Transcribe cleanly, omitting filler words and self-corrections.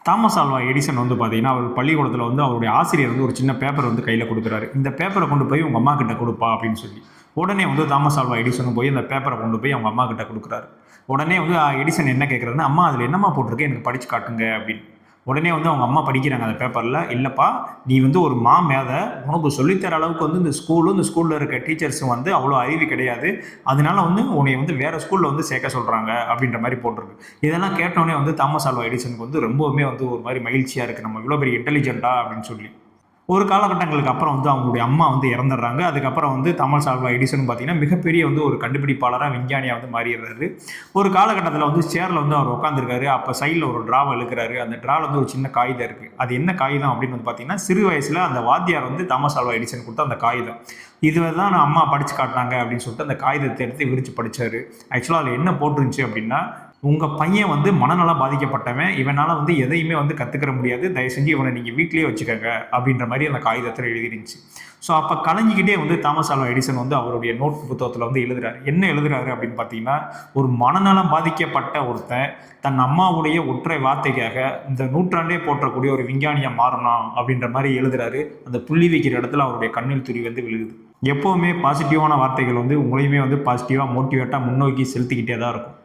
Thomas Alva Edison வந்து பார்த்தீங்கன்னா, அவர் பள்ளிக்கூடத்தில வந்து அவருடைய ஆசிரியர் வந்து ஒரு சின்ன பேப்பர் வந்து கையில குடுக்குறாரு. "இந்த பேப்பர கொண்டு போய் உங்க அம்மா கிட்ட குடுப்பா" அப்படின்னு சொல்லி. உடனே வந்து தாமஸ் ஆல்வா எடிசனும் போய் அந்த பேப்பர கொண்டு போய் அவங்க அம்மா கிட்ட குடுக்குறாரு. உடனே வந்து எடிசன் என்ன கேட்கிறாருன்னா, "அம்மா அதில என்னம்மா போட்டிருக்கு? எனக்கு படிச்சு காட்டுங்க" அப்படின்னு. உடனே வந்து அவங்க அம்மா படிக்கிறாங்க அந்த பேப்பர்ல. "இல்லப்பா, நீ வந்து ஒரு மேத. உனக்கு சொல்லி தர அளவுக்கு வந்து இந்த ஸ்கூல்ல இருக்க டீச்சர்ஸும் வந்து அவ்வளோ அறிவு கிடையாது. அதனால வந்து உன்னைய வந்து வேற ஸ்கூல்ல வந்து சேர்க்க சொல்றாங்க" அப்படின்ற மாரி போட்டிருக்கு. இதெல்லாம் கேட்டோனே வந்து தாமஸ் ஆல்வா எடிசனுக்கு வந்து ரொம்பவுமே வந்து ஒரு மாரி மகிழ்ச்சியா இருக்கு. நம்ம இவ்வளோ பெரிய இன்டெலிஜென்ட்டா அப்படின்னு சொல்லி. ஒரு காலகட்டங்களுக்கு அப்புறம் வந்து அவங்களுடைய அம்மா வந்து இறந்துடுறாங்க. அதுக்கப்புறம் வந்து தாமஸ் ஆல்வா எடிசன் பார்த்தீங்கன்னா, மிகப்பெரிய வந்து ஒரு கண்டுபிடிப்பாளரா, விஞ்ஞானியா வந்து மாறிடுறாரு. ஒரு காலகட்டத்தில வந்து சேர்ல வந்து அவர் உட்கார்ந்திருக்காரு. அப்ப சைடுல ஒரு ட்ராவ இழுக்குறாரு. அந்த ட்ரால வந்து ஒரு சின்ன காகிதம் இருக்கு. அது என்ன காகிதம் அப்படின்னு வந்து பார்த்தீங்கன்னா, சிறு வயசுல அந்த வாத்தியார் வந்து தாமஸ் ஆல்வா எடிசன் குடுத்த அந்த காகிதம். "இத தான் நான் அம்மா படிச்சு காட்டுனாங்க" அப்படின்னு சொல்லிட்டு அந்த காகிதத்த எடுத்து விரிச்சு படிச்சாரு. ஆக்சுவலா அதுல என்ன போட்டிருந்துச்சு அப்படின்னா, "உங்க பையன் வந்து மனநலம் பாதிக்கப்பட்டவன். இவனால வந்து எதையுமே வந்து கத்துக்கிற முடியாது. தயவு செஞ்சு இவன நீங்க வீட்லயே வச்சுக்கங்க" அப்படின்ற மாரி அந்த காகிதத்துல எழுதிருந்துச்சு. ஸோ அப்ப கலங்கிக்கிட்டே வந்து தாமஸ் ஆல்வா எடிசன் வந்து அவருடைய நோட் புத்தகத்துல வந்து எழுதுறாரு. என்ன எழுதுறாரு அப்படின்னு பார்த்தீங்கன்னா, ஒரு மனநலம் பாதிக்கப்பட்ட ஒருத்தன் தன் அம்மாவுடைய ஒற்றை வார்த்தைக்காக இந்த நூற்றாண்டே போற்றக்கூடிய ஒரு விஞ்ஞானியா மாறணும் அப்படின்ற மாரி எழுதுறாரு. அந்த புள்ளி வைக்கிற இடத்துல அவருடைய கண்ணீர் துளி வந்து விழுகுது. எப்பவுமே பாசிட்டிவான வார்த்தைகள் வந்து உங்களையுமே வந்து பாசிட்டிவா, மோட்டிவேட்டா முன்னோக்கி செலுத்திக்கிட்டே தான் இருக்கும்.